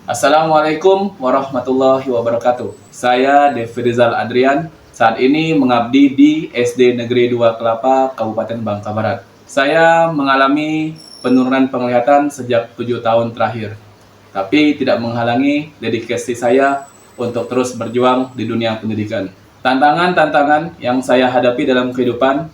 Assalamualaikum warahmatullahi wabarakatuh. Saya Devi Rizal Adrian, saat ini mengabdi di SD Negeri 2 Kelapa, Kabupaten Bangka Barat. Saya mengalami penurunan penglihatan sejak 7 tahun terakhir, tapi tidak menghalangi dedikasi saya untuk terus berjuang di dunia pendidikan. Tantangan-tantangan yang saya hadapi dalam kehidupan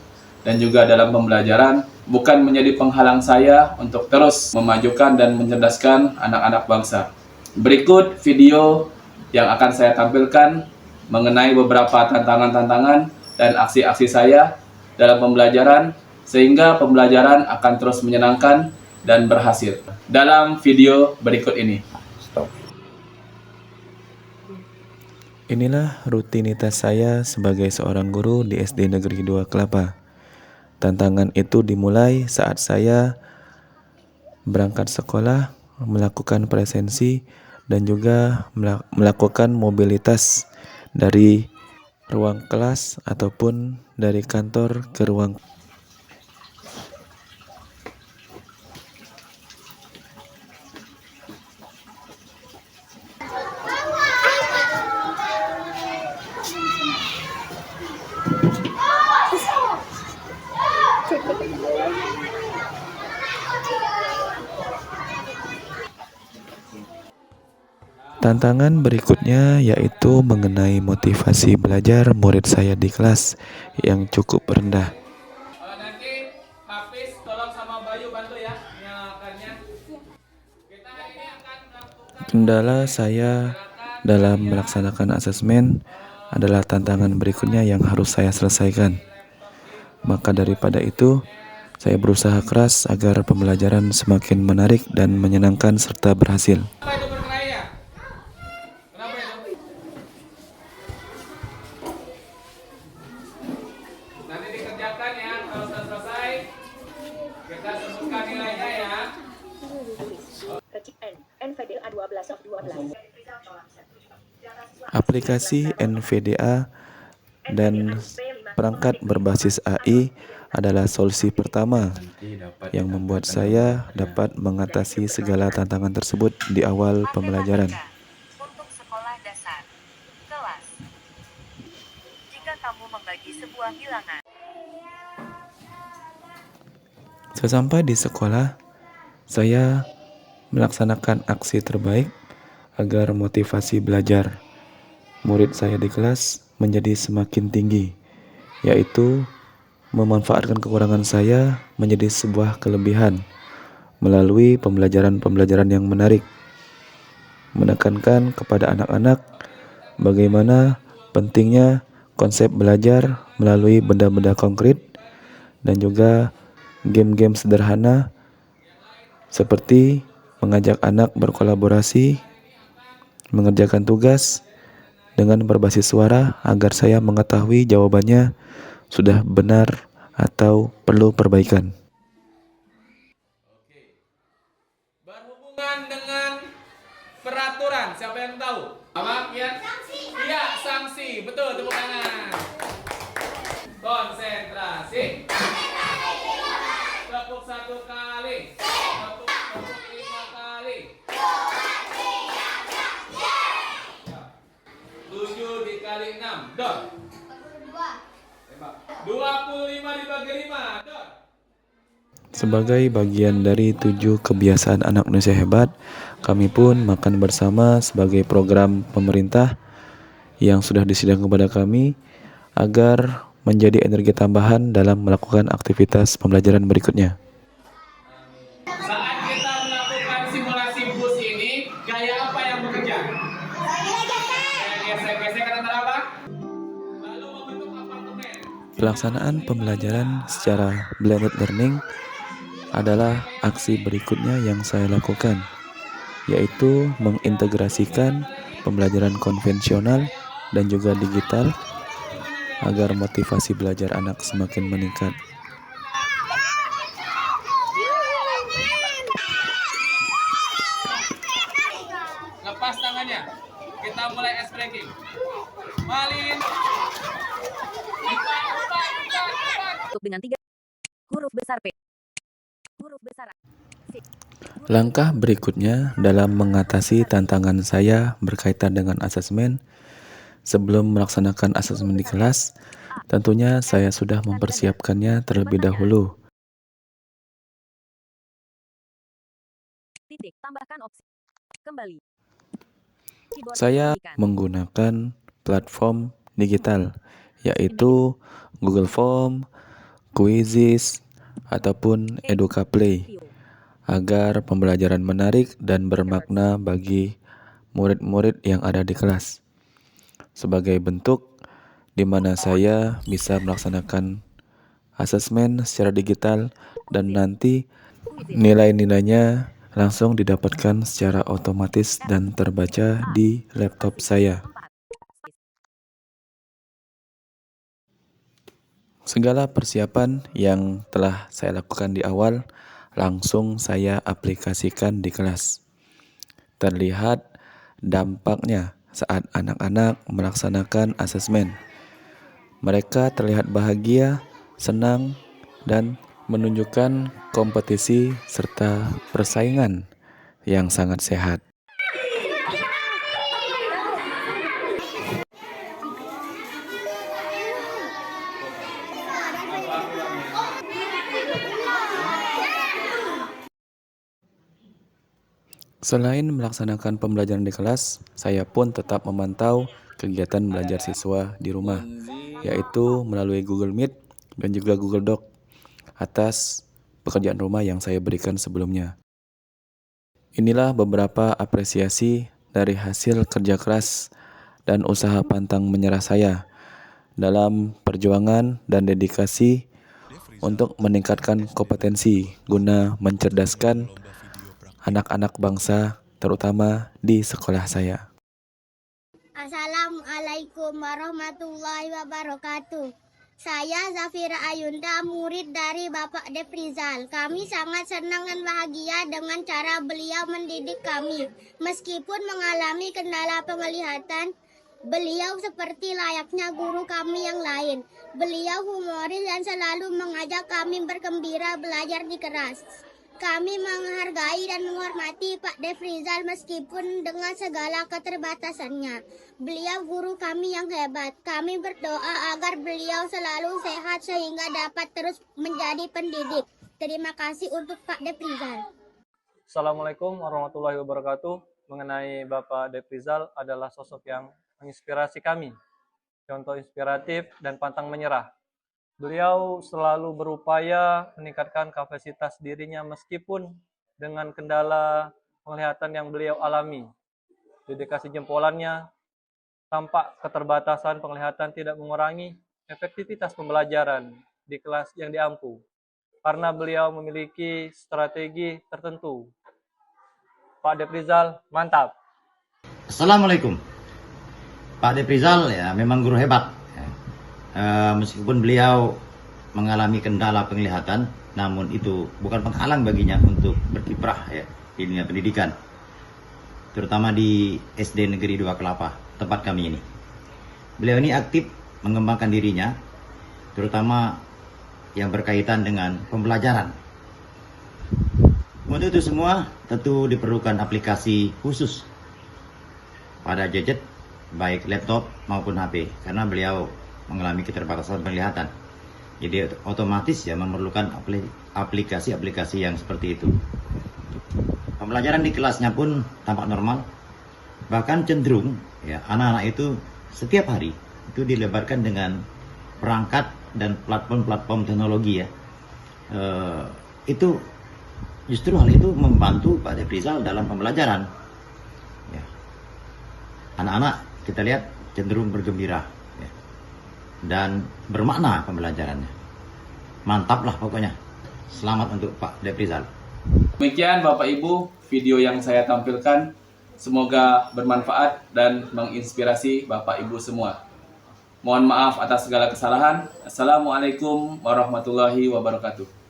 dan juga dalam pembelajaran bukan menjadi penghalang saya untuk terus memajukan dan mencerdaskan anak-anak bangsa. Berikut video yang akan saya tampilkan mengenai beberapa tantangan-tantangan dan aksi-aksi saya dalam pembelajaran sehingga pembelajaran akan terus menyenangkan dan berhasil. Dalam video berikut ini. Inilah rutinitas saya sebagai seorang guru di SD Negeri 2 Kelapa. Tantangan itu dimulai saat saya berangkat sekolah, melakukan presensi, dan juga melakukan mobilitas dari ruang kelas ataupun dari kantor ke ruang. Tantangan berikutnya yaitu mengenai motivasi belajar murid saya di kelas yang cukup rendah. Nanti Hafiz tolong sama Bayu bantu ya nyalakannya. Kita hari ini akan melakukan Kendala saya dalam melaksanakan asesmen adalah tantangan berikutnya yang harus saya selesaikan. Maka daripada itu, saya berusaha keras agar pembelajaran semakin menarik dan menyenangkan serta berhasil. apa itu berkelahi ya? Kenapa itu? Nanti dikerjakan ya, kalau sudah selesai kita sebutkan nilainya ya. Kecik N, NVDA 12 of 12. Aplikasi NVDA dan perangkat berbasis AI adalah solusi pertama yang membuat saya dapat mengatasi segala tantangan tersebut di awal pembelajaran. Untuk sekolah dasar, kelas. Jika kamu membagi sebuah bilangan, Sesampai di sekolah, saya melaksanakan aksi terbaik agar motivasi belajar murid saya di kelas menjadi semakin tinggi, yaitu memanfaatkan kekurangan saya menjadi sebuah kelebihan melalui pembelajaran-pembelajaran yang menarik, menekankan kepada anak-anak bagaimana pentingnya konsep belajar melalui benda-benda konkret dan juga game-game sederhana seperti mengajak anak berkolaborasi, mengerjakan tugas dengan berbasis suara agar saya mengetahui jawabannya sudah benar atau perlu perbaikan. Berhubungan dengan peraturan, siapa yang tahu? Apa? Ya? Sanksi. Iya, sanksi. Betul, tepuk tangan. Konsentrasi. Tepuk 1 kali. Tepuk 5 kali. 7 dikali 6. Dot. 25 dibagi 5. Dot. Sebagai bagian dari 7 kebiasaan anak Indonesia hebat, kami pun makan bersama sebagai program pemerintah yang sudah disediakan kepada kami agar menjadi energi tambahan dalam melakukan aktivitas pembelajaran berikutnya. Saat kita melakukan simulasi bus ini, gaya apa yang bekerja? Gaya gesek-gesek antara apa? Lalu membentuk apartemen. Pelaksanaan pembelajaran secara blended learning adalah aksi berikutnya yang saya lakukan, yaitu mengintegrasikan pembelajaran konvensional dan juga digital agar motivasi belajar anak semakin meningkat. Lepas tangannya. Kita mulai ice breaking. Malin. Tutup dengan 3 huruf besar P. Langkah berikutnya dalam mengatasi tantangan saya berkaitan dengan asesmen. Sebelum melaksanakan asesmen di kelas, tentunya saya sudah mempersiapkannya terlebih dahulu. Tambahkan opsi. Kembali. Saya menggunakan platform digital, yaitu Google Form, Quizzes, ataupun EducaPlay, agar pembelajaran menarik dan bermakna bagi murid-murid yang ada di kelas. Sebagai bentuk di mana saya bisa melaksanakan asesmen secara digital dan nanti nilai-nilainya langsung didapatkan secara otomatis dan terbaca di laptop saya. Segala persiapan yang telah saya lakukan di awal langsung saya aplikasikan di kelas. Terlihat dampaknya saat anak-anak melaksanakan asesmen. Mereka terlihat bahagia, senang, dan menunjukkan kompetisi serta persaingan yang sangat sehat. Selain melaksanakan pembelajaran di kelas, saya pun tetap memantau kegiatan belajar siswa di rumah, yaitu melalui Google Meet dan juga Google Doc atas pekerjaan rumah yang saya berikan sebelumnya. Inilah beberapa apresiasi dari hasil kerja keras dan usaha pantang menyerah saya dalam perjuangan dan dedikasi untuk meningkatkan kompetensi guna mencerdaskan anak-anak bangsa, terutama di sekolah saya. Assalamualaikum warahmatullahi wabarakatuh. Saya Zafira Ayunda, murid dari Bapak Defrizal. Kami sangat senang dan bahagia dengan cara beliau mendidik kami. Meskipun mengalami kendala penglihatan, beliau seperti layaknya guru kami yang lain. Beliau humoris dan selalu mengajak kami bergembira belajar di kelas. Kami menghargai dan menghormati Pak Defrizal meskipun dengan segala keterbatasannya. Beliau guru kami yang hebat. Kami berdoa agar beliau selalu sehat sehingga dapat terus menjadi pendidik. Terima kasih untuk Pak Defrizal. Assalamualaikum warahmatullahi wabarakatuh. Mengenai Bapak Defrizal adalah sosok yang menginspirasi kami. Contoh inspiratif dan pantang menyerah. Beliau selalu berupaya meningkatkan kapasitas dirinya meskipun dengan kendala penglihatan yang beliau alami. Dedikasi jempolannya tampak keterbatasan penglihatan tidak mengurangi efektivitas pembelajaran di kelas yang diampu. Karena beliau memiliki strategi tertentu. Pak Defrizal, mantap. Assalamualaikum. Pak Defrizal ya memang guru hebat. Meskipun beliau mengalami kendala penglihatan, namun itu bukan penghalang baginya untuk berkiprah ya di dunia pendidikan, terutama di SD Negeri 2 Kelapa, tempat kami ini. Beliau ini aktif mengembangkan dirinya, terutama yang berkaitan dengan pembelajaran. Untuk itu semua tentu diperlukan aplikasi khusus pada gadget, baik laptop maupun HP, karena beliau mengalami keterbatasan penglihatan. Jadi otomatis ya memerlukan aplikasi-aplikasi yang seperti itu. Pembelajaran di kelasnya pun tampak normal. Bahkan cenderung ya anak-anak itu setiap hari itu dilebarkan dengan perangkat dan platform-platform teknologi ya. Itu justru hal itu membantu Pak Defrizal dalam pembelajaran. Ya. Anak-anak kita lihat cenderung bergembira dan bermakna pembelajarannya. Mantap lah pokoknya. Selamat untuk Pak Defrizal. Demikian Bapak Ibu video yang saya tampilkan. Semoga bermanfaat dan menginspirasi Bapak Ibu semua. Mohon maaf atas segala kesalahan. Assalamualaikum warahmatullahi wabarakatuh.